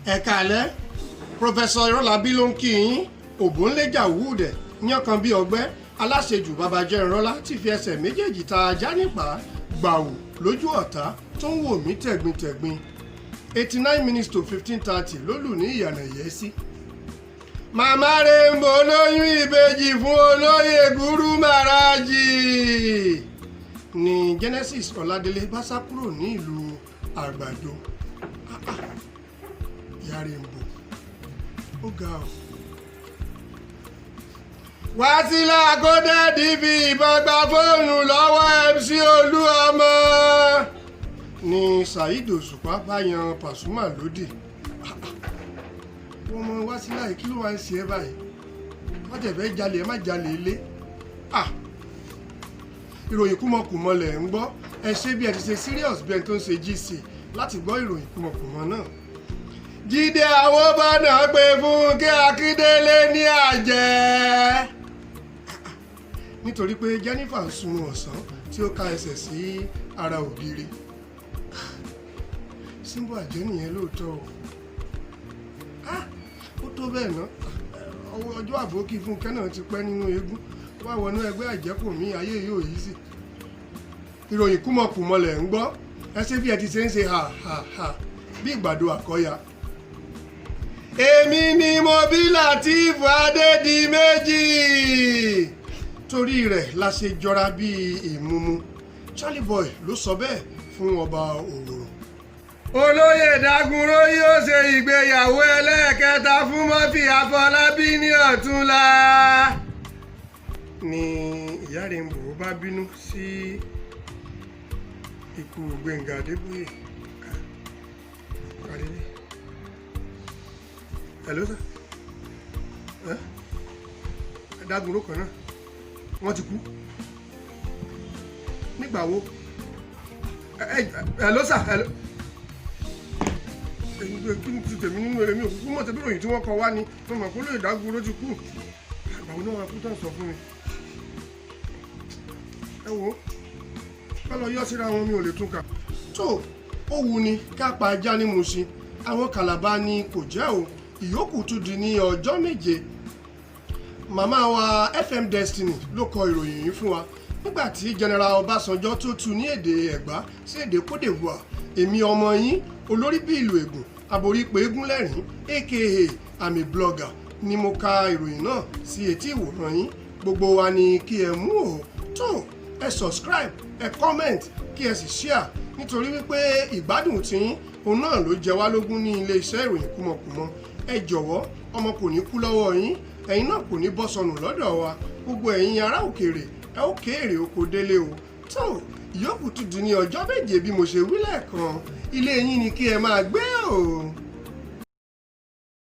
ẹ káalẹ́ Professor Irọ́lábí ló ń kí yín òbónléjà wúdẹ̀ yánkàn bí ọgbẹ́ aláṣejù babajẹ́ ìrọ́lá tí fi ẹsẹ̀ méjèèjì ta ajá nípa gbàù lójú ọ̀tá tó ń wò mí tẹ̀gbintẹ̀gbin 89 minutes to 15:30 ló lù ní ìyànà yẹ́sí. Màmá Rainbow lóyún ìbejì fún olóyè Guru Maraji ní Genesis Ọládélé bá sá kúrò ní ìlú Àgbàdo. Ìyá Rainbow ó ga ọ́. Wásílà Kódẹ́ẹ̀dì fi ìbọn gba fóònù lọ́wọ́ MC Olúọmọ ní Saheed Òṣùpá bá yan Pasuma lódì. Wọ́n mọ Wásílà yìí kí ló máa ń ṣe é báyìí? wọ́n tẹ̀ fẹ́ jalè ẹ má jalè ilé. Ìròyìn kúmọkùmọ lẹ̀ ń gbọ́ ẹ ṣe bí ẹ ti ṣe serious bí ẹni tó ń ṣe GC láti gbọ́ ìròyìn kúmọkùmọ náà. Jídé Àwòbọ́nà pé Fúnkẹ́ Akíndélé ní àjẹ́ nítorí pé Jennifer ń sun ọ̀sán tí ó ká ẹsẹ̀ sí ara ògiri. Símbò àjẹ́ nìyẹn lóòótọ́ o. Ó tó bẹ́ẹ̀ ná ọjọ́ àbókí Fúnkẹ́ náà ti pẹ́ nínú eégún wá wọnú ẹgbẹ́ àjẹkù mi ayé yóò yí sí. Ìròyìn kúmọkùmọ lẹ̀ ń gbọ́ ẹ ṣe bí ẹ ti ṣe ń ṣe ha bí ìgbàdo àkọ́yà. Èmi ni mo bí Lateef Adédìméjì torí rẹ̀ la ṣe jọra bíi ìmúmu. Charlie Boy ló sọ bẹ́ẹ̀ fún ọba Òwòrò. Olóyè Dagunro yóò ṣe ìgbéyàwó ẹlẹ́ẹ̀kẹta fún Murphy Àfọlábí ní ọ̀túnla. Ni ìyá Rainbow bá bínú sí ikú Gbénga Adébóyè. Hello sir. Dagunro kan náà wọ́n ti kú nígbà wo? Hello sir. Hello. Kí ni ti tèmi nínú ẹ̀rẹ̀ mi ò kúkú mọ̀ tẹ́bí ìròyìn tí wọ́n kọ wá ni wọ́n mọ̀ kó lóye Dagunro ti kú. Àgbà wọn náà wà kú tán sọ fún mi. Ẹ wo ká lọ yọ síra wọn mi ò lè tún kà. Tó ó wù ní ká pa ajá ní Mùṣín àwọn Kàlàbá ni kò jẹ́ o ìyókù tún di ní ọjọ́ méje. Màmá wa FM Destiny ló kọ ìròyìn yìí fún wa nígbà tí General Ọbásanjọ́ tó tú ní èdè Ẹ̀gbá sí èdè Côte d'Ivoire. Èmi ọmọ yín olórí bí ìlú Ègùn aborí pé Eégún lẹ́rìn aka àmì blogger ni mo ka ìròyìn náà sí etí ìwòran yín. Gbogbo wa ni kí ẹ mú o tó ẹ subscribe ẹ comment kí ẹ sì share nítorí wípé ìgbádùn tiyín òun náà ló jẹ wá lógún ní ilé-iṣẹ́ ìròyìn kúmọkùmọ. Ẹ jọ̀wọ́ ọmọ kò ní kú lọ́wọ́ yín ẹ̀yin náà kò ní bọ́ sọnù lọ́dọ̀ wa. Gbogbo ẹ̀yin ará òkèèrè ẹ ó kéré oko délé o. tó ìyókù tún di ní ọjọ́ méje bí mo ṣe wí lẹ́ẹ̀kan ilé yín ni kí ẹ máa gbé o.